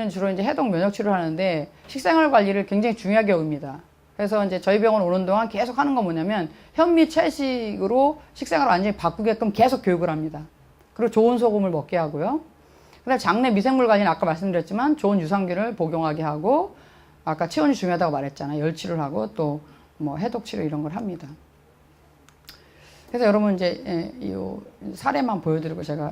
저희는 주로 이제 해독 면역 치료를 하는데 식생활 관리를 굉장히 중요하게 여깁니다. 그래서 이제 저희 병원 오는 동안 계속 하는 건 뭐냐면 현미 채식으로 식생활을 완전히 바꾸게끔 계속 교육을 합니다. 그리고 좋은 소금을 먹게 하고요. 그다음에 장내 미생물 관리는 아까 말씀드렸지만 좋은 유산균을 복용하게 하고, 아까 체온이 중요하다고 말했잖아요. 열 치료를 하고 또 뭐 해독 치료 이런 걸 합니다. 그래서 여러분 이제 이 사례만 보여드리고 제가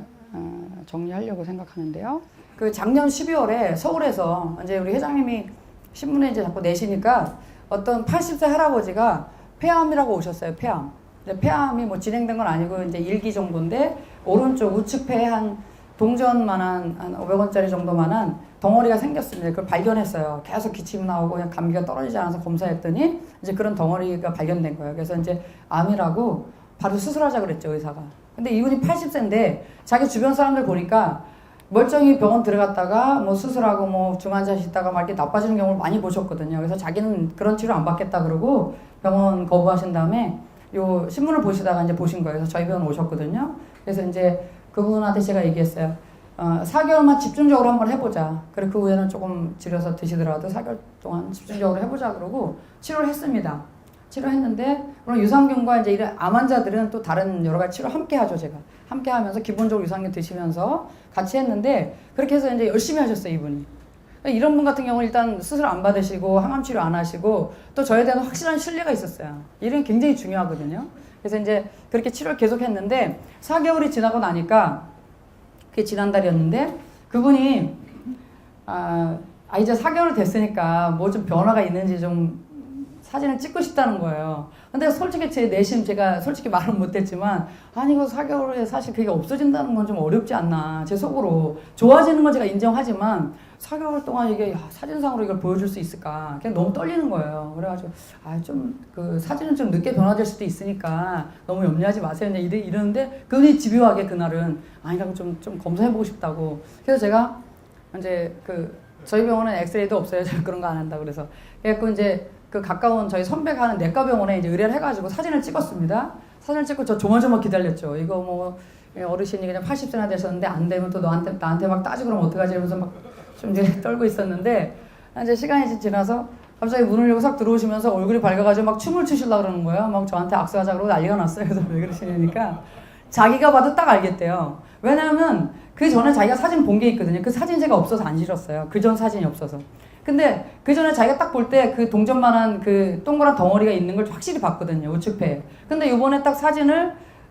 정리하려고 생각하는데요. 그 작년 12월에 서울에서 이제 우리 회장님이 신문에 이제 자꾸 내시니까 어떤 80세 할아버지가 폐암이라고 오셨어요. 폐암. 폐암이 뭐 진행된 건 아니고 이제 1기 정도인데 오른쪽 우측폐에 한 동전만한 한 500원짜리 정도만한 덩어리가 생겼습니다. 그걸 발견했어요. 계속 기침이 나오고 그냥 감기가 떨어지지 않아서 검사했더니 이제 그런 덩어리가 발견된 거예요. 그래서 이제 암이라고 바로 수술하자 그랬죠, 의사가. 근데 이분이 80세인데 자기 주변 사람들 보니까 멀쩡히 병원 들어갔다가 뭐 수술하고 뭐 중환자실 있다가 막 이렇게 나빠지는 경우를 많이 보셨거든요. 그래서 자기는 그런 치료 안 받겠다 그러고 병원 거부하신 다음에 요 신문을 보시다가 이제 보신 거예요. 그래서 저희 병원 오셨거든요. 그래서 이제 그분한테 제가 얘기했어요. 4개월만 집중적으로 한번 해보자. 그리고 그 후에는 조금 줄여서 드시더라도 4개월 동안 집중적으로 해보자 그러고 치료를 했습니다. 치료했는데 물론 유산균과 이제 이런 암 환자들은 또 다른 여러 가지 치료 함께 하죠. 제가 함께 하면서 기본적으로 유산균 드시면서 같이 했는데 그렇게 해서 이제 열심히 하셨어요, 이분이. 이런 분 같은 경우는 일단 수술 안 받으시고 항암 치료 안 하시고 또 저에 대한 확실한 신뢰가 있었어요. 이런 게 굉장히 중요하거든요. 그래서 이제 그렇게 치료를 계속 했는데 4개월이 지나고 나니까 그게 지난달이었는데 그분이 이제 4개월 됐으니까 뭐 좀 변화가 있는지 좀 사진을 찍고 싶다는 거예요. 근데 솔직히 제 내심 제가 솔직히 말은 못했지만 아니 이거 4개월에 사실 그게 없어진다는 건 좀 어렵지 않나. 제 속으로 좋아지는 건 제가 인정하지만 4개월 동안 이게 사진상으로 이걸 보여줄 수 있을까? 그냥 너무 떨리는 거예요. 그래가지고 좀 그 사진은 좀 늦게 변화될 수도 있으니까 너무 염려하지 마세요. 이러는데 그분이 집요하게 그날은 아니라고 좀 검사해보고 싶다고. 그래서 제가 이제 저희 병원은 엑스레이도 없어요. 제가 그런 거 안 한다 그래서. 그래갖고 이제 그 가까운 저희 선배가 하는 내과병원에 이제 의뢰를 해가지고 사진을 찍었습니다. 사진을 찍고 저 조마조마 기다렸죠. 이거 뭐 어르신이 그냥 80세나 되셨는데 안 되면 또 나한테 막 따지고 그러면 어떡하지 이러면서 막 좀 이제 떨고 있었는데 이제 시간이 지나서 갑자기 문을 열고 싹 들어오시면서 얼굴이 밝아가지고 막 춤을 추시려고 그러는 거예요. 막 저한테 악수하자 그러고 난리가 났어요. 그래서 왜 그러시냐니까 자기가 봐도 딱 알겠대요. 왜냐하면 그 전에 자기가 사진 본 게 있거든요. 그 사진 제가 없어서 안 실었어요. 그 전 사진이 없어서. 근데 그 전에 자기가 딱 볼 때 그 동전만한 그 동그란 덩어리가 있는 걸 확실히 봤거든요. 우측배에. 근데 요번에 딱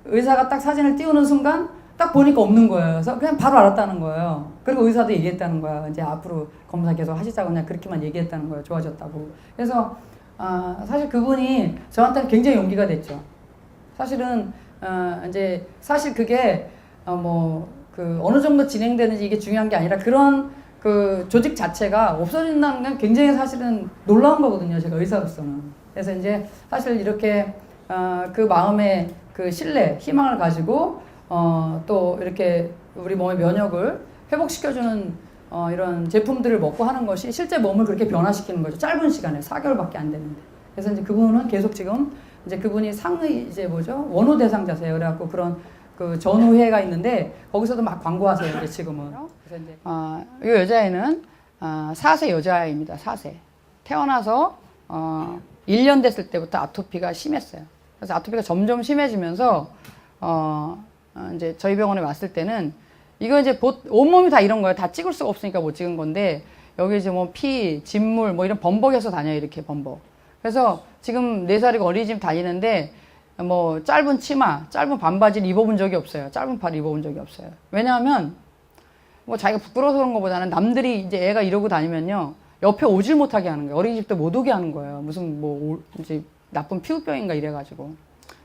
의사가 딱 사진을 띄우는 순간 딱 보니까 없는 거예요. 그래서 그냥 바로 알았다는 거예요. 그리고 의사도 얘기했다는 거야. 이제 앞으로 검사 계속 하시자고 그냥 그렇게만 얘기했다는 거예요. 좋아졌다고. 그래서 사실 그분이 저한테는 굉장히 용기가 됐죠. 사실은 이제 사실 그게 어느 정도 진행되는지 이게 중요한 게 아니라 그런 그 조직 자체가 없어진다는 건 굉장히 사실은 놀라운 거거든요. 제가 의사로서는. 그래서 이제 사실 이렇게 그 마음의 그 신뢰, 희망을 가지고 또 이렇게 우리 몸의 면역을 회복시켜주는 이런 제품들을 먹고 하는 것이 실제 몸을 그렇게 변화시키는 거죠. 짧은 시간에 4개월밖에 안 되는데. 그래서 이제 그분은 계속 지금 이제 그분이 원호 대상자세요. 그래갖고 그런 그 전우회가 있는데 거기서도 막 광고하세요. 이제 지금은. 그래서 이제 이 여자애는 4세 여자아이입니다. 4세. 태어나서 1년 됐을 때부터 아토피가 심했어요. 그래서 아토피가 점점 심해지면서 이제 저희 병원에 왔을 때는 이거 이제 온몸이 다 이런 거예요. 다 찍을 수가 없으니까 못 찍은 건데 여기 이제 뭐 피, 진물 뭐 이런 범벅에서 다녀요. 이렇게 범벅. 그래서 지금 4살이고 어린이집 다니는데 뭐 짧은 치마, 짧은 반바지를 입어본 적이 없어요. 짧은 팔을 입어본 적이 없어요. 왜냐하면 뭐 자기가 부끄러워서 그런 것보다는 남들이 이제 애가 이러고 다니면요 옆에 오질 못하게 하는 거예요. 어린이집도 못 오게 하는 거예요. 무슨 이제 나쁜 피부병인가 이래가지고.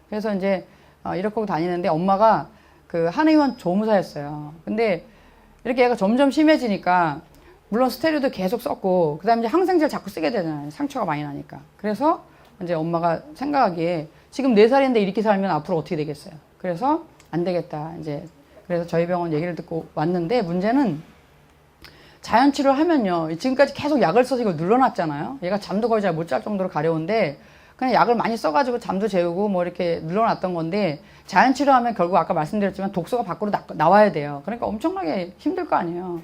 그래서 이제 이렇게 하고 다니는데 엄마가 그 한의원 조무사였어요. 근데 이렇게 애가 점점 심해지니까 물론 스테로이드 계속 썼고 그다음에 이제 항생제를 자꾸 쓰게 되잖아요. 상처가 많이 나니까. 그래서 이제 엄마가 생각하기에 지금 4살인데 이렇게 살면 앞으로 어떻게 되겠어요. 그래서 안 되겠다. 이제 그래서 저희 병원 얘기를 듣고 왔는데 문제는 자연치료를 하면요. 지금까지 계속 약을 써서 이걸 눌러놨잖아요. 얘가 잠도 거의 잘 못 잘 정도로 가려운데 그냥 약을 많이 써가지고 잠도 재우고 뭐 이렇게 눌러놨던 건데 자연치료하면 결국 아까 말씀드렸지만 독소가 밖으로 나와야 돼요. 그러니까 엄청나게 힘들 거 아니에요.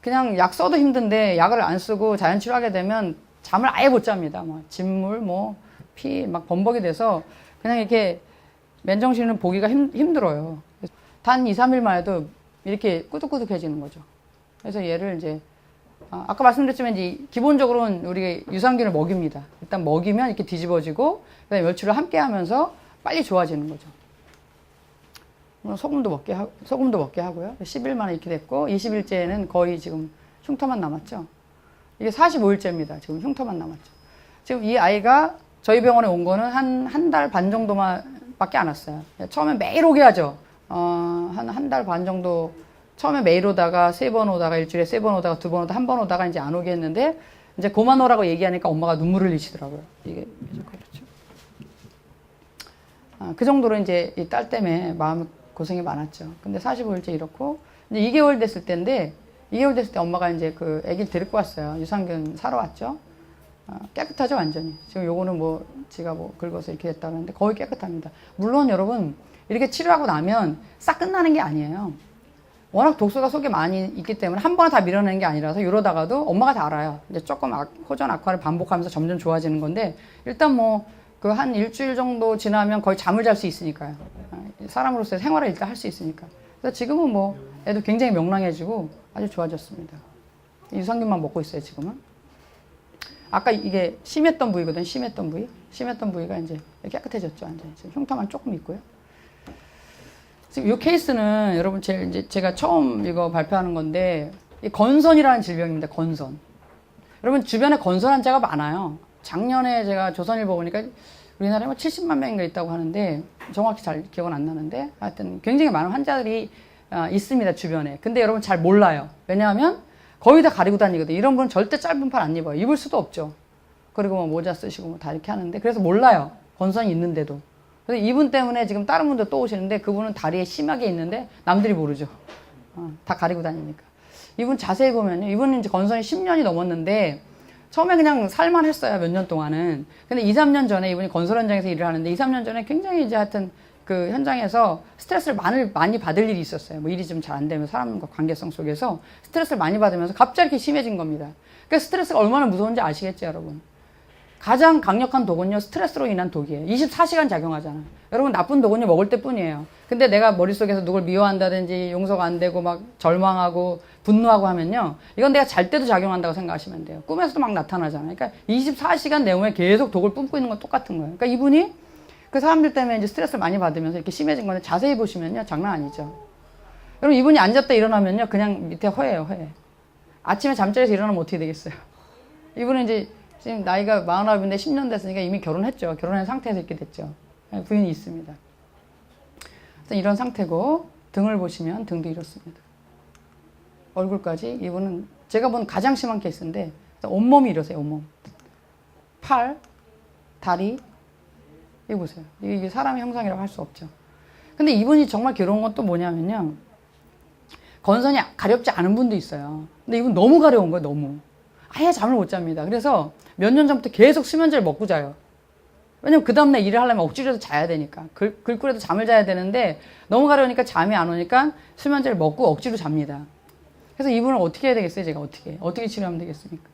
그냥 약 써도 힘든데 약을 안 쓰고 자연치료하게 되면 잠을 아예 못 잡니다. 뭐 진물, 뭐 피 막 범벅이 돼서 그냥 이렇게 맨정신은 보기가 힘들어요. 단 2, 3일만 해도 이렇게 꾸덕꾸덕해지는 거죠. 그래서 얘를 이제 아까 말씀드렸지만 이제 기본적으로는 우리 유산균을 먹입니다. 일단 먹이면 이렇게 뒤집어지고 그다음에 멸치를 함께 하면서 빨리 좋아지는 거죠. 소금도 먹게 하고요. 10일 만에 이렇게 됐고 20일째는 거의 지금 흉터만 남았죠. 이게 45일째입니다. 지금 흉터만 남았죠. 지금 이 아이가 저희 병원에 온 거는 한 달 반 정도만 밖에 안 왔어요. 처음에 매일 오게 하죠. 한 달 반 정도 처음에 매일 오다가 3번 오다가 일주일에 3번 오다가 2번 오다가 1번 오다가 이제 안 오게 했는데 이제 그만 오라고 얘기하니까 엄마가 눈물을 흘리시더라고요. 이게 그렇죠. 그 정도로 이제 이 딸 때문에 마음 고생이 많았죠. 근데 45일째 이렇고 이제 2개월 됐을 때인데 2개월 됐을 때 엄마가 이제 그 아기를 데리고 왔어요. 유산균 사러 왔죠. 깨끗하죠, 완전히. 지금 요거는 뭐 지가 뭐 긁어서 이렇게 됐다는데 거의 깨끗합니다. 물론 여러분 이렇게 치료하고 나면 싹 끝나는 게 아니에요. 워낙 독소가 속에 많이 있기 때문에 한 번에 다 밀어내는 게 아니라서 이러다가도 엄마가 다 알아요. 이제 조금 호전 악화를 반복하면서 점점 좋아지는 건데 일단 뭐 그 한 일주일 정도 지나면 거의 잠을 잘 수 있으니까요. 사람으로서의 생활을 일단 할 수 있으니까. 그래서 지금은 뭐 애도 굉장히 명랑해지고 아주 좋아졌습니다. 유산균만 먹고 있어요, 지금은. 아까 이게 심했던 부위거든요. 심했던 부위. 심했던 부위가 이제 깨끗해졌죠, 완전히. 지금 흉터만 조금 있고요. 지금 이 케이스는 여러분 제가 처음 이거 발표하는 건데 이 건선이라는 질병입니다. 건선. 여러분 주변에 건선 환자가 많아요. 작년에 제가 조선일보 보니까 우리나라에 뭐 70만 명인가 있다고 하는데 정확히 잘 기억은 안 나는데 하여튼 굉장히 많은 환자들이 있습니다. 주변에. 근데 여러분 잘 몰라요. 왜냐하면 거의 다 가리고 다니거든요. 이런 분은 절대 짧은 팔 안 입어요. 입을 수도 없죠. 그리고 뭐 모자 쓰시고 뭐 다 이렇게 하는데 그래서 몰라요. 건선이 있는데도. 그래서 이분 때문에 지금 다른 분들 또 오시는데 그분은 다리에 심하게 있는데 남들이 모르죠. 다 가리고 다니니까. 이분 자세히 보면요. 이분은 이제 건선이 10년이 넘었는데 처음에 그냥 살만 했어요. 몇 년 동안은. 근데 2, 3년 전에 이분이 건설 현장에서 일을 하는데 2, 3년 전에 굉장히 이제 하여튼 그 현장에서 스트레스를 많이 받을 일이 있었어요. 뭐 일이 좀 잘 안 되면 사람과 관계성 속에서 스트레스를 많이 받으면서 갑자기 이렇게 심해진 겁니다. 그 스트레스가 얼마나 무서운지 아시겠죠, 여러분? 가장 강력한 독은요, 스트레스로 인한 독이에요. 24시간 작용하잖아요. 여러분, 나쁜 독은요, 먹을 때 뿐이에요. 근데 내가 머릿속에서 누굴 미워한다든지 용서가 안 되고 막 절망하고 분노하고 하면요, 이건 내가 잘 때도 작용한다고 생각하시면 돼요. 꿈에서도 막 나타나잖아요. 그러니까 24시간 내용에 계속 독을 뿜고 있는 건 똑같은 거예요. 그러니까 이분이 그 사람들 때문에 이제 스트레스를 많이 받으면서 이렇게 심해진 건데 자세히 보시면요, 장난 아니죠. 여러분, 이분이 앉았다 일어나면요, 그냥 밑에 허예요, 허예. 아침에 잠자리에서 일어나면 어떻게 되겠어요? 이분은 이제 지금 나이가 49인데 10년 됐으니까 이미 결혼했죠. 결혼한 상태에서 이렇게 됐죠. 부인이 있습니다. 이런 상태고 등을 보시면 등도 이렇습니다. 얼굴까지 이분은 제가 본 가장 심한 케이스인데 온몸이 이러세요. 온몸. 팔, 다리 이거 보세요. 이게 사람의 형상이라고 할 수 없죠. 근데 이분이 정말 괴로운 건 또 뭐냐면요. 건선이 가렵지 않은 분도 있어요. 근데 이분 너무 가려운 거예요. 너무. 아예 잠을 못 잡니다. 그래서 몇 년 전부터 계속 수면제를 먹고 자요. 왜냐면 그 다음날 일을 하려면 억지로라도 자야 되니까. 글꾸라도 잠을 자야 되는데 너무 가려우니까 잠이 안 오니까 수면제를 먹고 억지로 잡니다. 그래서 이분을 어떻게 해야 되겠어요? 제가 어떻게 치료하면 되겠습니까?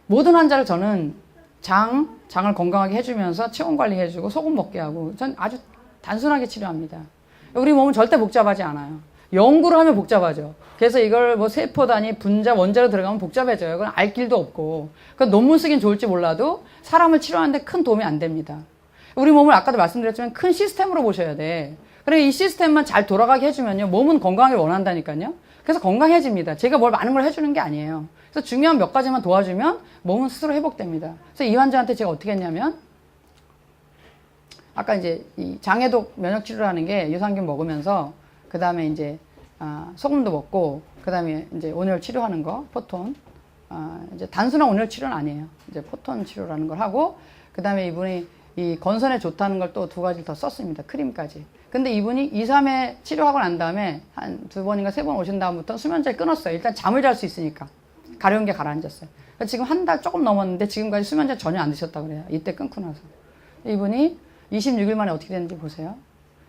모든 환자를 저는 장을 건강하게 해주면서 체온 관리해주고 소금 먹게 하고 전 아주 단순하게 치료합니다. 우리 몸은 절대 복잡하지 않아요. 연구를 하면 복잡하죠. 그래서 이걸 뭐 세포 단위, 분자, 원자로 들어가면 복잡해져요. 그건 알 길도 없고. 그러니까 논문 쓰긴 좋을지 몰라도 사람을 치료하는데 큰 도움이 안 됩니다. 우리 몸을 아까도 말씀드렸지만 큰 시스템으로 보셔야 돼. 그러니까 이 시스템만 잘 돌아가게 해주면요. 몸은 건강하게 원한다니까요. 그래서 건강해집니다. 제가 뭘 많은 걸 해주는 게 아니에요. 그래서 중요한 몇 가지만 도와주면 몸은 스스로 회복됩니다. 그래서 이 환자한테 제가 어떻게 했냐면 아까 이제 이 장애독 면역 치료를 하는 게 유산균 먹으면서 그 다음에 이제 소금도 먹고 그 다음에 이제 온열 치료하는 거 포톤 이제 단순한 온열 치료는 아니에요. 이제 포톤 치료라는 걸 하고 그 다음에 이분이 이 건선에 좋다는 걸 또 2가지를 더 썼습니다. 크림까지. 근데 이분이 2, 3회 치료하고 난 다음에 한 2번인가 3번 오신 다음부터 수면제를 끊었어요. 일단 잠을 잘 수 있으니까. 가려운 게 가라앉았어요. 그러니까 지금 한 달 조금 넘었는데 지금까지 수면제 전혀 안 드셨다고 그래요. 이때 끊고 나서. 이분이 26일 만에 어떻게 됐는지 보세요.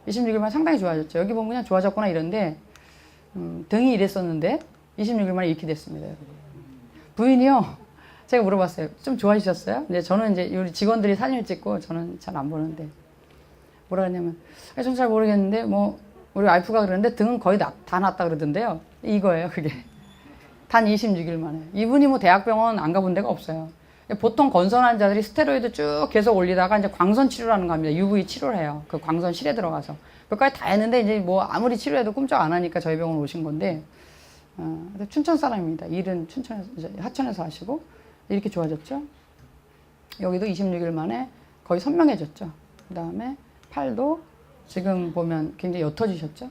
26일 만에 상당히 좋아졌죠. 여기 보면 그냥 좋아졌구나 이런데 등이 이랬었는데 26일 만에 이렇게 됐습니다. 부인이요. 제가 물어봤어요. 좀 좋아지셨어요? 근데 저는 이제 우리 직원들이 사진을 찍고 저는 잘 안 보는데 뭐라 그러냐면 전 잘 모르겠는데 뭐 우리 와이프가 그러는데 등은 거의 다 났다 그러던데요. 이거예요, 그게. 단 26일 만에. 이분이 뭐 대학병원 안 가본 데가 없어요. 보통 건선 환자들이 스테로이드 쭉 계속 올리다가 이제 광선 치료라는 거 합니다. UV 치료를 해요. 그 광선실에 들어가서. 몇가지 다 했는데 이제 뭐 아무리 치료해도 꼼짝 안 하니까 저희 병원 오신 건데, 춘천 사람입니다. 일은 하천에서 하시고, 이렇게 좋아졌죠. 여기도 26일 만에 거의 선명해졌죠. 그 다음에 팔도 지금 보면 굉장히 옅어지셨죠.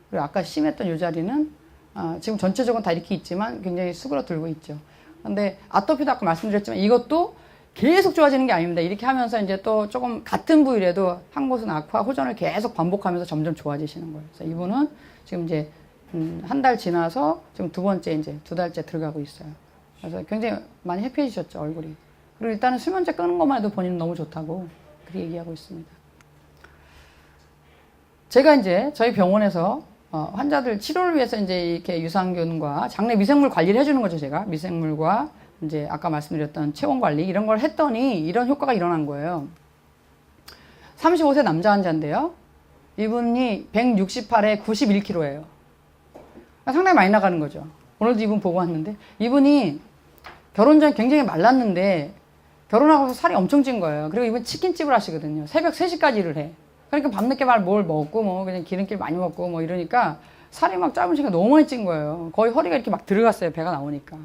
그리고 아까 심했던 이 자리는 지금 전체적으로 다 이렇게 있지만 굉장히 수그러들고 있죠. 근데 아토피도 아까 말씀드렸지만 이것도 계속 좋아지는 게 아닙니다. 이렇게 하면서 이제 또 조금 같은 부위라도 한 곳은 악화, 호전을 계속 반복하면서 점점 좋아지시는 거예요. 그래서 이분은 지금 이제 한 달 지나서 지금 두 번째 이제 2달째 들어가고 있어요. 그래서 굉장히 많이 해피해지셨죠, 얼굴이. 그리고 일단은 수면제 끄는 것만 해도 본인은 너무 좋다고 그렇게 얘기하고 있습니다. 제가 이제 저희 병원에서 환자들 치료를 위해서 이제 이렇게 유산균과 장내 미생물 관리를 해주는 거죠, 제가. 미생물과 이제 아까 말씀드렸던 체온 관리 이런 걸 했더니 이런 효과가 일어난 거예요. 35세 남자 환자인데요. 이분이 168에 91kg예요. 상당히 많이 나가는 거죠. 오늘도 이분 보고 왔는데 이분이 결혼 전에 굉장히 말랐는데 결혼하고서 살이 엄청 찐 거예요. 그리고 이분 치킨집을 하시거든요. 새벽 3시까지 일을 해. 그러니까 밤늦게 뭘 먹고 뭐 그냥 기름길 많이 먹고 뭐 이러니까 살이 막 짧은 시간 너무 많이 찐 거예요. 거의 허리가 이렇게 막 들어갔어요. 배가 나오니까.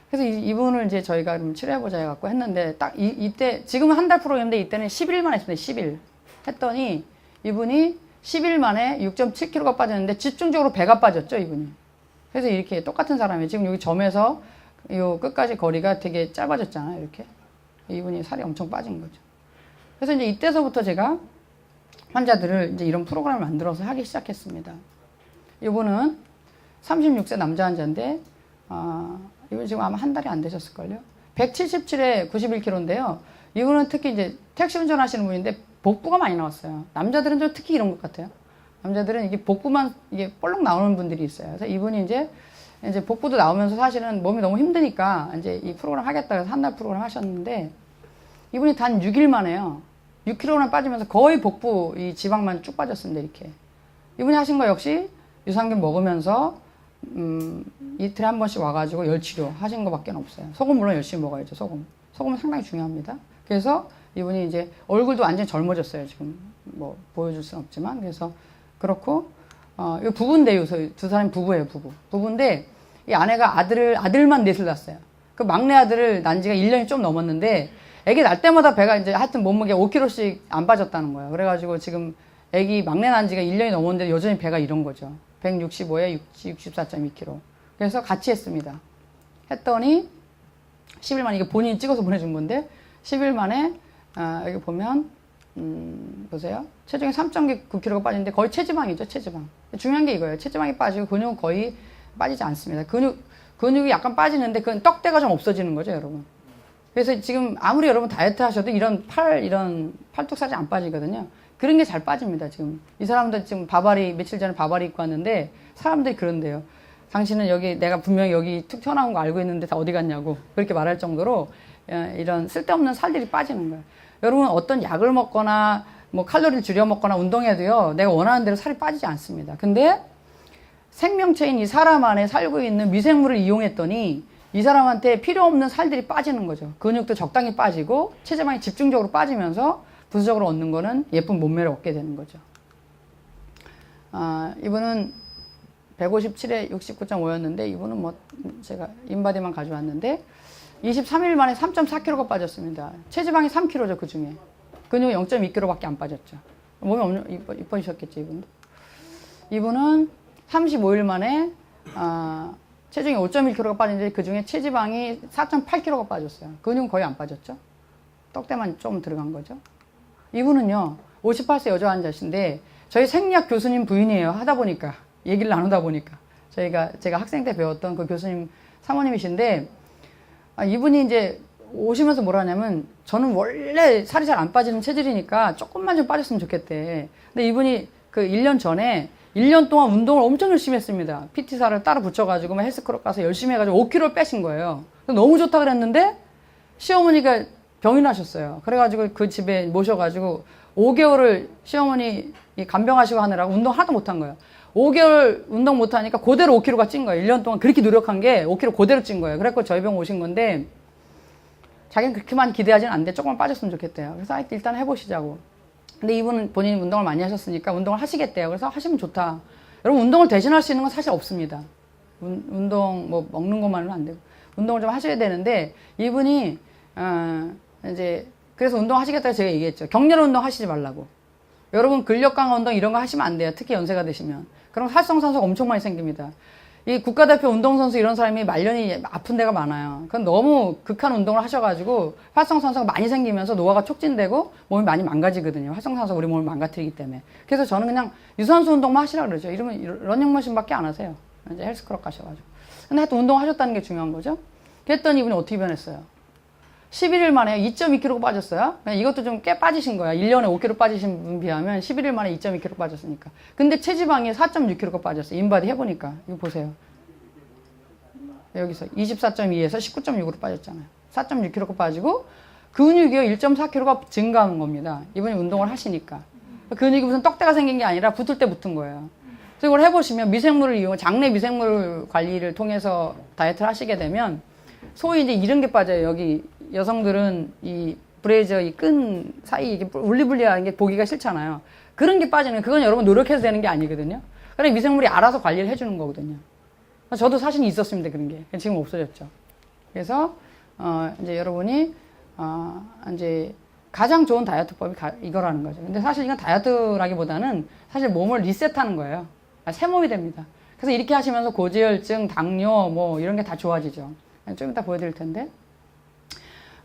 그래서 이분을 이제 저희가 좀 치료해보자 해갖고 했는데 딱 이때 지금은 한 달 프로그램인데 이때는 11일만 했습니다. 10일 했더니 이분이 10일 만에 6.7kg가 빠졌는데 집중적으로 배가 빠졌죠, 이분이. 그래서 이렇게 똑같은 사람이 지금 여기 점에서 요 끝까지 거리가 되게 짧아졌잖아요, 이렇게. 이분이 살이 엄청 빠진 거죠. 그래서 이제 이때서부터 제가 환자들을 이제 이런 프로그램을 만들어서 하기 시작했습니다. 이분은 36세 남자 환자인데, 이분 지금 아마 한 달이 안 되셨을걸요? 177에 91kg인데요. 이분은 특히 이제 택시 운전하시는 분인데 복부가 많이 나왔어요. 남자들은 좀 특히 이런 것 같아요. 남자들은 이게 복부만 이게 볼록 나오는 분들이 있어요. 그래서 이분이 이제 복부도 나오면서 사실은 몸이 너무 힘드니까 이제 이 프로그램 하겠다 해서 한 달 프로그램 하셨는데 이분이 단 6일 만에요. 6kg나 빠지면서 거의 복부 이 지방만 쭉 빠졌습니다. 이렇게. 이분이 하신 거 역시 유산균 먹으면서 이틀에 한 번씩 와가지고 열치료 하신 거밖에 없어요. 소금 물론 열심히 먹어야죠. 소금은 상당히 중요합니다. 그래서 이분이 이제 얼굴도 완전히 젊어졌어요. 지금 뭐 보여줄 수는 없지만 그래서 그렇고 이 부부인데요. 두 사람이 부부예요. 부부인데 이 아내가 아들만 넷을 낳았어요. 그 막내 아들을 난 지가 1년이 좀 넘었는데 애기 날 때마다 배가 이제 하여튼 몸무게 5kg씩 안 빠졌다는 거예요. 그래가지고 지금 애기 막내 난 지가 1년이 넘었는데 여전히 배가 이런 거죠. 165에 64.2kg. 그래서 같이 했습니다. 했더니 10일 만에 이게 본인이 찍어서 보내준 건데 10일 만에 여기 보면 보세요. 체중이 3.9kg가 빠지는데 거의 체지방이죠. 체지방. 중요한 게 이거예요. 체지방이 빠지고 근육은 거의 빠지지 않습니다. 근육이 약간 빠지는데 그건 떡대가 좀 없어지는 거죠, 여러분. 그래서 지금 아무리 여러분 다이어트 하셔도 이런 팔뚝살이 안 빠지거든요. 그런 게 잘 빠집니다, 지금. 이 사람들 지금 며칠 전에 바바리 입고 왔는데 사람들이 그런데요. 당신은 여기 내가 분명히 여기 툭 튀어나온 거 알고 있는데 다 어디 갔냐고 그렇게 말할 정도로 이런 쓸데없는 살들이 빠지는 거예요. 여러분 어떤 약을 먹거나 뭐 칼로리를 줄여 먹거나 운동해도요. 내가 원하는 대로 살이 빠지지 않습니다. 근데 생명체인 이 사람 안에 살고 있는 미생물을 이용했더니 이 사람한테 필요 없는 살들이 빠지는 거죠. 근육도 적당히 빠지고 체지방이 집중적으로 빠지면서 부수적으로 얻는 거는 예쁜 몸매를 얻게 되는 거죠. 이분은 157에 69.5였는데 이분은 뭐 제가 인바디만 가져왔는데 23일 만에 3.4kg가 빠졌습니다. 체지방이 3kg죠, 그 중에. 근육이 0.2kg밖에 안 빠졌죠. 몸이 엄청 이뻐지셨겠죠, 이분도. 이분은 35일 만에 체중이 5.1kg가 빠졌는데 그 중에 체지방이 4.8kg가 빠졌어요. 근육은 거의 안 빠졌죠. 떡대만 좀 들어간 거죠. 이분은요, 58세 여자 환자신데 저희 생리학 교수님 부인이에요. 하다 보니까, 얘기를 나누다 보니까. 제가 학생 때 배웠던 그 교수님 사모님이신데, 이분이 이제 오시면서 뭐라 하냐면, 저는 원래 살이 잘 안 빠지는 체질이니까 조금만 좀 빠졌으면 좋겠대. 근데 이분이 그 1년 전에 1년 동안 운동을 엄청 열심히 했습니다. PT사를 따로 붙여가지고 헬스클럽 가서 열심히 해가지고 5kg를 빼신 거예요. 너무 좋다 그랬는데 시어머니가 병이 나셨어요. 그래가지고 그 집에 모셔가지고 5개월을 시어머니 간병하시고 하느라고 운동 하나도 못한 거예요. 5개월 운동 못하니까 그대로 5kg가 찐 거예요. 1년 동안 그렇게 노력한 게 5kg 그대로 찐 거예요. 그래서 저희 병 오신 건데 자기는 그렇게 많이 기대하지는 않는데 조금만 빠졌으면 좋겠대요. 그래서 일단 해보시자고. 근데 이분은 본인이 운동을 많이 하셨으니까 운동을 하시겠대요. 그래서 하시면 좋다. 여러분 운동을 대신할 수 있는 건 사실 없습니다. 운동 뭐 먹는 것만으로는 안 되고 운동을 좀 하셔야 되는데 이분이 이제 그래서 운동 하시겠다고 제가 얘기했죠. 격렬한 운동 하시지 말라고. 여러분 근력 강화 운동 이런 거 하시면 안 돼요. 특히 연세가 되시면. 그럼 활성산소가 엄청 많이 생깁니다. 이 국가대표 운동선수 이런 사람이 말년이 아픈 데가 많아요. 그건 너무 극한 운동을 하셔가지고 활성산소가 많이 생기면서 노화가 촉진되고 몸이 많이 망가지거든요. 활성산소가 우리 몸을 망가뜨리기 때문에. 그래서 저는 그냥 유산소 운동만 하시라고 그러죠. 이러면 러닝머신밖에 안 하세요. 이제 헬스클럽 가셔가지고. 근데 하여튼 운동하셨다는 게 중요한 거죠. 그랬더니 이분이 어떻게 변했어요? 11일 만에 2.2kg 빠졌어요. 이것도 좀 꽤 빠지신 거야. 1년에 5kg 빠지신 분 비하면 11일 만에 2.2kg 빠졌으니까. 근데 체지방이 4.6kg가 빠졌어요. 인바디 해보니까. 이거 보세요. 여기서 24.2에서 19.6으로 빠졌잖아요. 4.6kg가 빠지고 근육이요 1.4kg가 증가하는 겁니다. 이분이 운동을 하시니까. 근육이 무슨 떡대가 생긴 게 아니라 붙을 때 붙은 거예요. 그래서 이걸 해보시면 미생물을 이용, 장내 미생물 관리를 통해서 다이어트를 하시게 되면 소위 이제 이런 게 빠져요. 여기 여성들은 이 브레이저 이 끈 사이 이게 울리불리한 게 보기가 싫잖아요. 그런 게 빠지는 그건 여러분 노력해서 되는 게 아니거든요. 그래 미생물이 알아서 관리를 해주는 거거든요. 저도 사실은 있었습니다 그런 게. 지금 없어졌죠. 그래서 이제 여러분이 이제 가장 좋은 다이어트법이 이거라는 거죠. 근데 사실 이건 다이어트라기보다는 사실 몸을 리셋하는 거예요. 새 몸이 됩니다. 그래서 이렇게 하시면서 고지혈증, 당뇨 뭐 이런 게 다 좋아지죠. 좀 이따 보여드릴 텐데.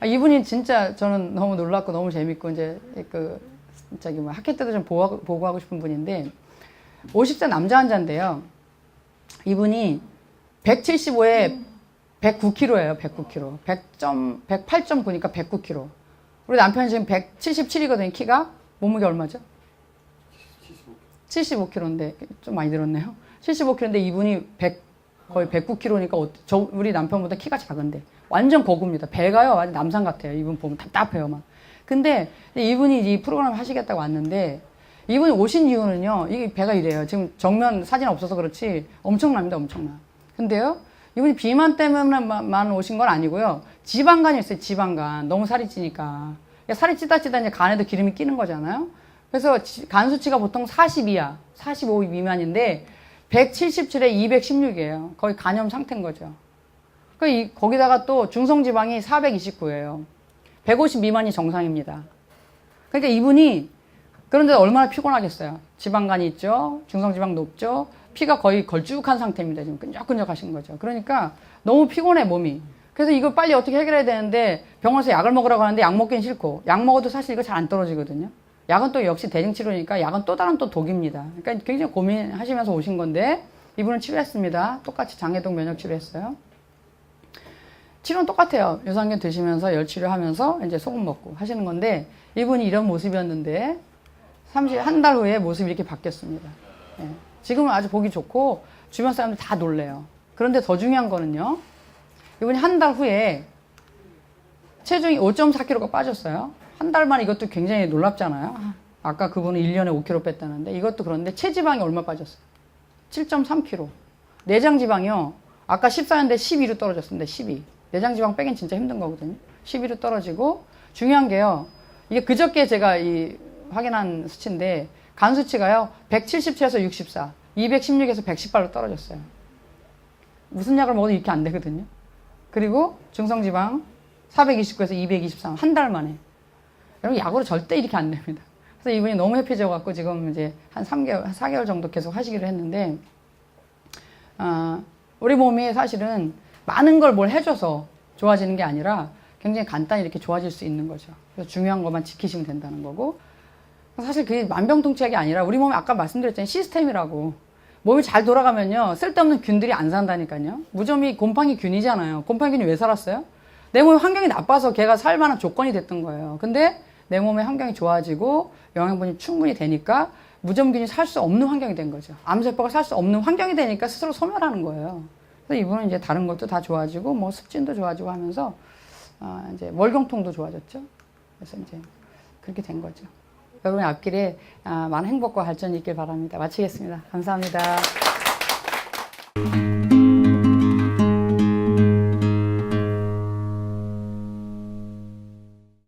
이분이 진짜 저는 너무 놀랍고 너무 재밌고 이제 저기 뭐 학회 때도 좀 보고하고 싶은 분인데 50세 남자 환자인데요. 이분이 175에 109kg예요. 109kg. 108.9니까 109kg. 우리 남편이 지금 177이거든요. 키가. 몸무게 얼마죠? 75kg인데 좀 많이 늘었네요. 75kg인데 이분이 거의 109kg니까 우리 남편보다 키가 작은데 완전 거구입니다. 배가요 완전 남산 같아요. 이분 보면 답답해요 막. 근데 이분이 이 프로그램 하시겠다고 왔는데 이분이 오신 이유는요. 이게 배가 이래요. 지금 정면 사진 없어서 그렇지 엄청납니다. 엄청나. 근데요. 이분이 비만 때문에만 오신 건 아니고요. 지방간이 있어요. 지방간. 너무 살이 찌니까. 살이 찌다 이제 간에도 기름이 끼는 거잖아요. 그래서 간 수치가 보통 42야. 45 미만인데 177에 216이에요. 거의 간염 상태인 거죠. 거기다가 또 중성지방이 429예요. 150 미만이 정상입니다. 그러니까 이분이 그런데 얼마나 피곤하겠어요. 지방간이 있죠. 중성지방 높죠. 피가 거의 걸쭉한 상태입니다. 지금 끈적끈적하신 거죠. 그러니까 너무 피곤해 몸이. 그래서 이거 빨리 어떻게 해결해야 되는데 병원에서 약을 먹으라고 하는데 약 먹기는 싫고 약 먹어도 사실 이거 잘 안 떨어지거든요. 약은 또 역시 대증치료니까 약은 또 다른 또 독입니다. 그러니까 굉장히 고민하시면서 오신 건데 이분은 치료했습니다. 똑같이 장해독 면역치료했어요. 치료는 똑같아요. 유산균 드시면서 열치료하면서 이제 소금 먹고 하시는 건데 이분이 이런 모습이었는데 한 달 후에 모습이 이렇게 바뀌었습니다. 예. 지금은 아주 보기 좋고 주변 사람들 다 놀래요. 그런데 더 중요한 거는요. 이분이 한 달 후에 체중이 5.4kg가 빠졌어요. 한 달 만에 이것도 굉장히 놀랍잖아요. 아까 그분은 1년에 5kg 뺐다는데 이것도 그런데 체지방이 얼마 빠졌어요? 7.3kg. 내장지방이요. 아까 14였는데 12로 떨어졌습니다. 12. 내장지방 빼긴 진짜 힘든 거거든요. 12로 떨어지고 중요한 게요. 이게 그저께 제가 확인한 수치인데 간 수치가요. 177에서 64, 216에서 118로 떨어졌어요. 무슨 약을 먹어도 이렇게 안 되거든요. 그리고 중성지방 429에서 223, 한 달 만에. 여러분 약으로 절대 이렇게 안 됩니다. 그래서 이분이 너무 해피해져갖고 지금 이제 한 3개월, 4개월 정도 계속 하시기로 했는데 우리 몸이 사실은 많은 걸 뭘 해줘서 좋아지는 게 아니라 굉장히 간단히 이렇게 좋아질 수 있는 거죠. 그래서 중요한 것만 지키시면 된다는 거고 사실 그게 만병통치약이 아니라 우리 몸이 아까 말씀드렸잖아요. 시스템이라고. 몸이 잘 돌아가면요. 쓸데없는 균들이 안 산다니까요. 무좀이 곰팡이 균이잖아요. 곰팡이 균이 왜 살았어요? 내 몸의 환경이 나빠서 걔가 살 만한 조건이 됐던 거예요. 근데 내 몸의 환경이 좋아지고 영양분이 충분히 되니까 무점균이 살 수 없는 환경이 된 거죠. 암세포가 살 수 없는 환경이 되니까 스스로 소멸하는 거예요. 그래서 이분은 이제 다른 것도 다 좋아지고 뭐 습진도 좋아지고 하면서 이제 월경통도 좋아졌죠. 그래서 이제 그렇게 된 거죠. 여러분의 앞길에 많은 행복과 발전이 있길 바랍니다. 마치겠습니다. 감사합니다.